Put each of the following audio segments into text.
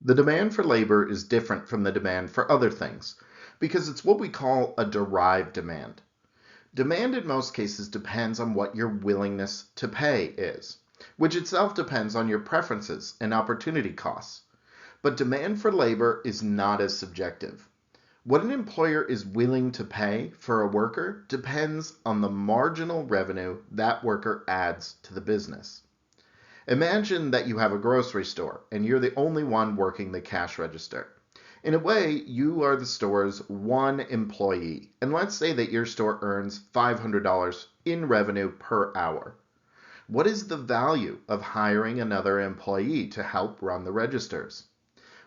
The demand for labor is different from the demand for other things because it's what we call a derived demand. Demand in most cases depends on what your willingness to pay is, which itself depends on your preferences and opportunity costs. But demand for labor is not as subjective. What an employer is willing to pay for a worker depends on the marginal revenue that worker adds to the business. Imagine that you have a grocery store and you're the only one working the cash register. In a way, you are the store's one employee, and let's say that your store earns $500 in revenue per hour. What is the value of hiring another employee to help run the registers?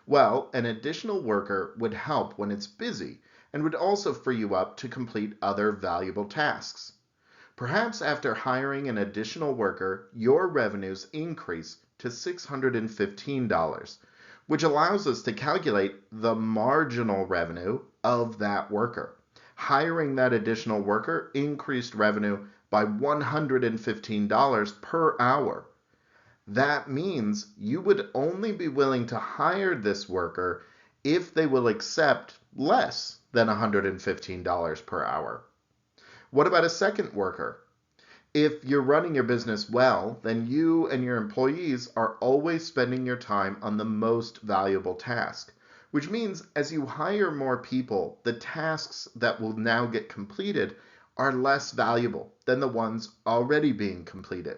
Well, an additional worker would help when it's busy and would also free you up to complete other valuable tasks. Perhaps after hiring an additional worker, your revenues increase to $615, which allows us to calculate the marginal revenue of that worker. Hiring that additional worker increased revenue by $115 per hour. That means you would only be willing to hire this worker if they will accept less than $115 per hour. What about a second worker? If you're running your business well, then you and your employees are always spending your time on the most valuable task, which means as you hire more people, the tasks that will now get completed are less valuable than the ones already being completed.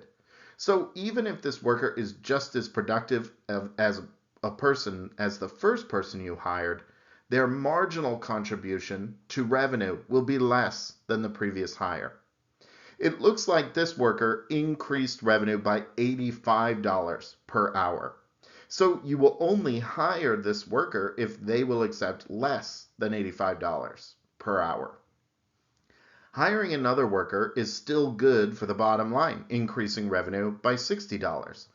So even if this worker is just as productive as a person as the first person you hired, their marginal contribution to revenue will be less than the previous hire. It looks like this worker increased revenue by $85 per hour. So you will only hire this worker if they will accept less than $85 per hour. Hiring another worker is still good for the bottom line, increasing revenue by $60.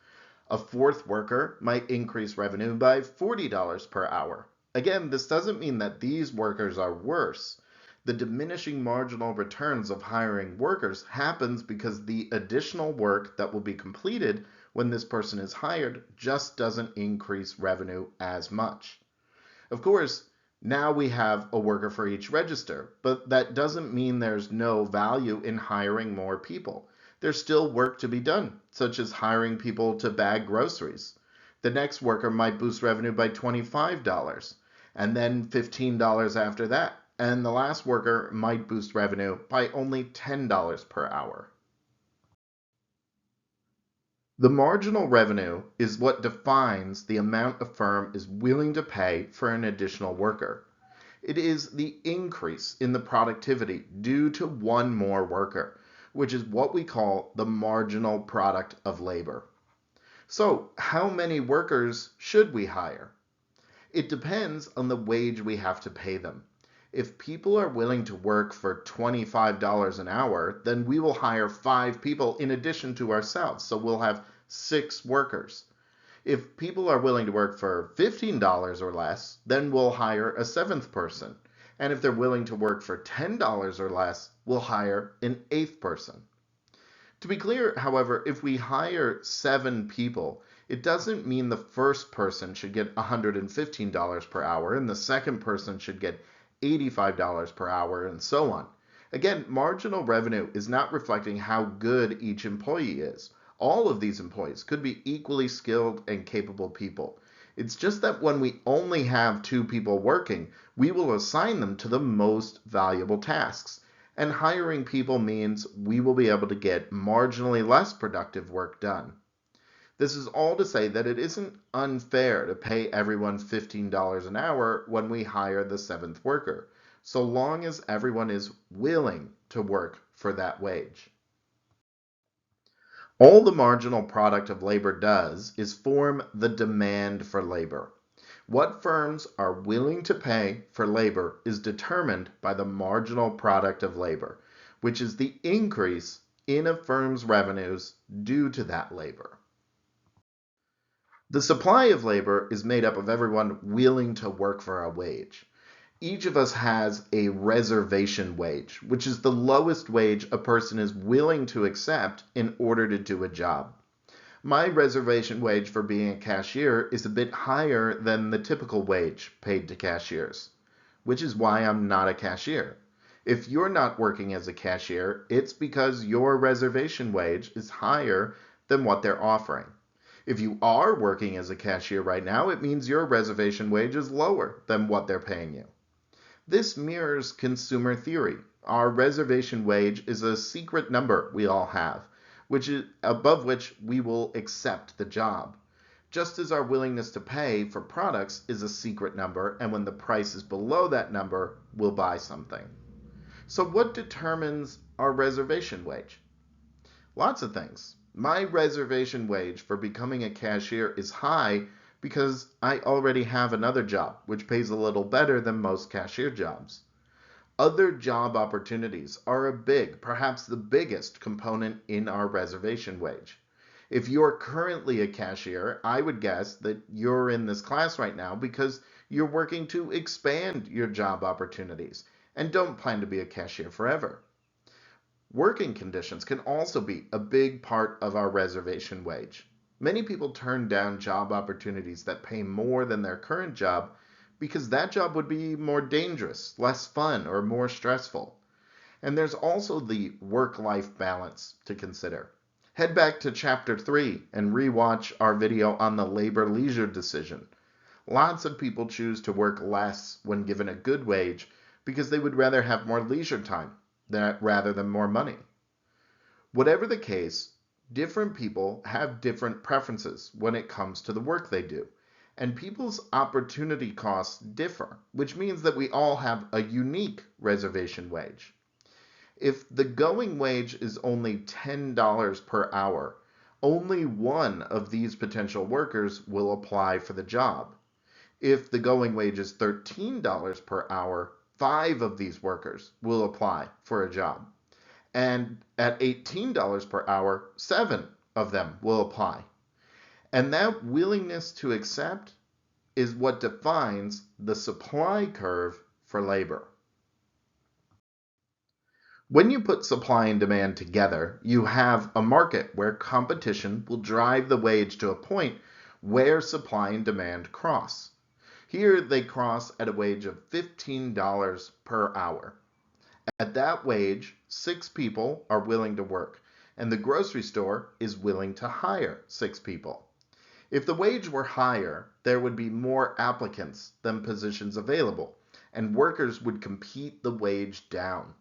A fourth worker might increase revenue by $40 per hour. Again, this doesn't mean that these workers are worse. The diminishing marginal returns of hiring workers happens because the additional work that will be completed when this person is hired just doesn't increase revenue as much. Of course, now we have a worker for each register, but that doesn't mean there's no value in hiring more people. There's still work to be done, such as hiring people to bag groceries. The next worker might boost revenue by $25, and then $15 after that. And the last worker might boost revenue by only $10 per hour. The marginal revenue is what defines the amount a firm is willing to pay for an additional worker. It is the increase in the productivity due to one more worker, which is what we call the marginal product of labor. So, how many workers should we hire? It depends on the wage we have to pay them. If people are willing to work for $25 an hour, then we will hire 5 people in addition to ourselves. So we'll have 6 workers. If people are willing to work for $15 or less, then we'll hire a 7th person. And if they're willing to work for $10 or less, we'll hire an 8th person. To be clear, however, if we hire 7 people, it doesn't mean the first person should get $115 per hour and the second person should get $85 per hour and so on. Again, marginal revenue is not reflecting how good each employee is. All of these employees could be equally skilled and capable people. It's just that when we only have 2 people working, we will assign them to the most valuable tasks. And hiring people means we will be able to get marginally less productive work done. This is all to say that it isn't unfair to pay everyone $15 an hour when we hire the 7th worker, so long as everyone is willing to work for that wage. All the marginal product of labor does is form the demand for labor. What firms are willing to pay for labor is determined by the marginal product of labor, which is the increase in a firm's revenues due to that labor. The supply of labor is made up of everyone willing to work for a wage. Each of us has a reservation wage, which is the lowest wage a person is willing to accept in order to do a job. My reservation wage for being a cashier is a bit higher than the typical wage paid to cashiers, which is why I'm not a cashier. If you're not working as a cashier, it's because your reservation wage is higher than what they're offering. If you are working as a cashier right now, it means your reservation wage is lower than what they're paying you. This mirrors consumer theory. Our reservation wage is a secret number we all have, which is above which we will accept the job. Just as our willingness to pay for products is a secret number, and when the price is below that number, we'll buy something. So what determines our reservation wage? Lots of things. My reservation wage for becoming a cashier is high because I already have another job, which pays a little better than most cashier jobs. Other job opportunities are a big, perhaps the biggest component in our reservation wage. If you're currently a cashier, I would guess that you're in this class right now because you're working to expand your job opportunities and don't plan to be a cashier forever. Working conditions can also be a big part of our reservation wage. Many people turn down job opportunities that pay more than their current job because that job would be more dangerous, less fun, or more stressful. And there's also the work-life balance to consider. Head back to chapter 3 and rewatch our video on the labor-leisure decision. Lots of people choose to work less when given a good wage because they would rather have more leisure time rather than more money. Whatever the case, different people have different preferences when it comes to the work they do, and people's opportunity costs differ, which means that we all have a unique reservation wage. If the going wage is only $10 per hour, only one of these potential workers will apply for the job. If the going wage is $13 per hour, 5 of these workers will apply for a job. And at $18 per hour, 7 of them will apply. And that willingness to accept is what defines the supply curve for labor. When you put supply and demand together, you have a market where competition will drive the wage to a point where supply and demand cross. Here they cross at a wage of $15 per hour. At that wage, 6 people are willing to work, and the grocery store is willing to hire 6 people. If the wage were higher, there would be more applicants than positions available, and workers would compete the wage down.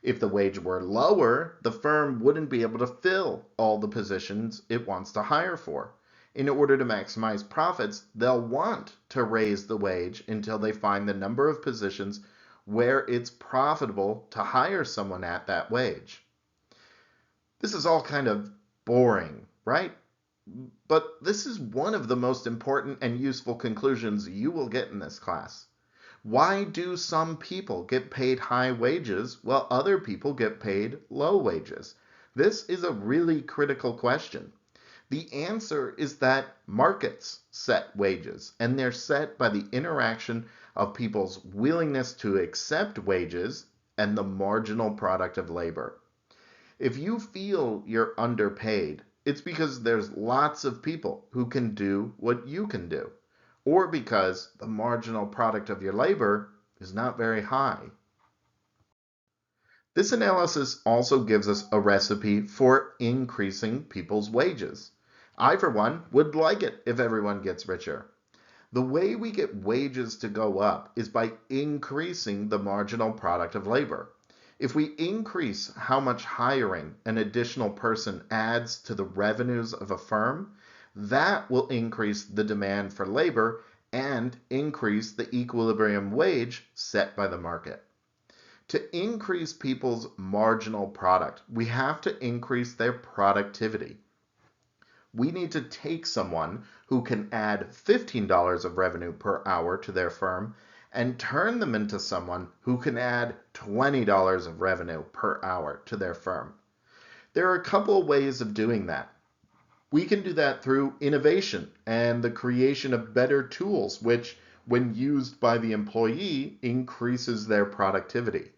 If the wage were lower, the firm wouldn't be able to fill all the positions it wants to hire for. In order to maximize profits, they'll want to raise the wage until they find the number of positions where it's profitable to hire someone at that wage. This is all kind of boring, right? But this is one of the most important and useful conclusions you will get in this class. Why do some people get paid high wages while other people get paid low wages? This is a really critical question. The answer is that markets set wages, and they're set by the interaction of people's willingness to accept wages and the marginal product of labor. If you feel you're underpaid, it's because there's lots of people who can do what you can do, or because the marginal product of your labor is not very high. This analysis also gives us a recipe for increasing people's wages. I, for one, would like it if everyone gets richer. The way we get wages to go up is by increasing the marginal product of labor. If we increase how much hiring an additional person adds to the revenues of a firm, that will increase the demand for labor and increase the equilibrium wage set by the market. To increase people's marginal product, we have to increase their productivity. We need to take someone who can add $15 of revenue per hour to their firm and turn them into someone who can add $20 of revenue per hour to their firm. There are a couple of ways of doing that. We can do that through innovation and the creation of better tools, which, when used by the employee, increases their productivity.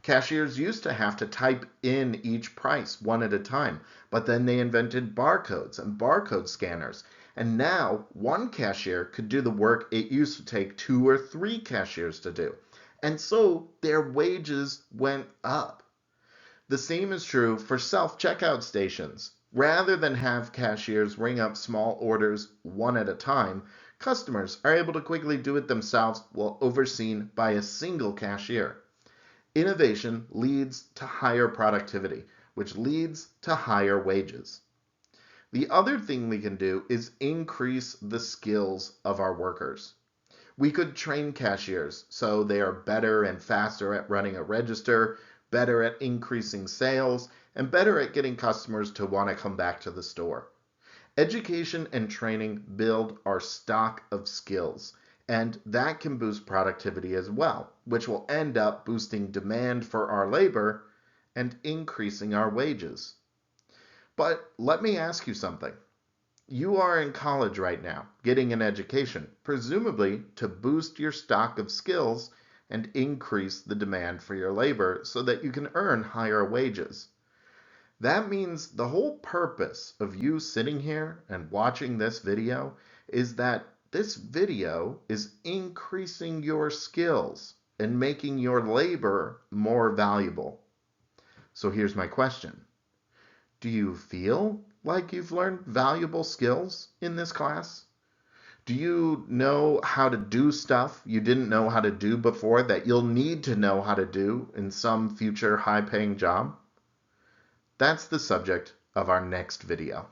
Cashiers used to have to type in each price one at a time, but then they invented barcodes and barcode scanners. And now one cashier could do the work it used to take 2 or 3 cashiers to do. And so their wages went up. The same is true for self-checkout stations. Rather than have cashiers ring up small orders one at a time, customers are able to quickly do it themselves while overseen by a single cashier. Innovation leads to higher productivity, which leads to higher wages. The other thing we can do is increase the skills of our workers. We could train cashiers so they are better and faster at running a register, better at increasing sales, and better at getting customers to want to come back to the store. Education and training build our stock of skills, and that can boost productivity as well, which will end up boosting demand for our labor and increasing our wages. But let me ask you something. You are in college right now, getting an education, presumably to boost your stock of skills and increase the demand for your labor so that you can earn higher wages. That means the whole purpose of you sitting here and watching this video is that this video is increasing your skills and making your labor more valuable. So here's my question. Do you feel like you've learned valuable skills in this class? Do you know how to do stuff you didn't know how to do before that you'll need to know how to do in some future high-paying job? That's the subject of our next video.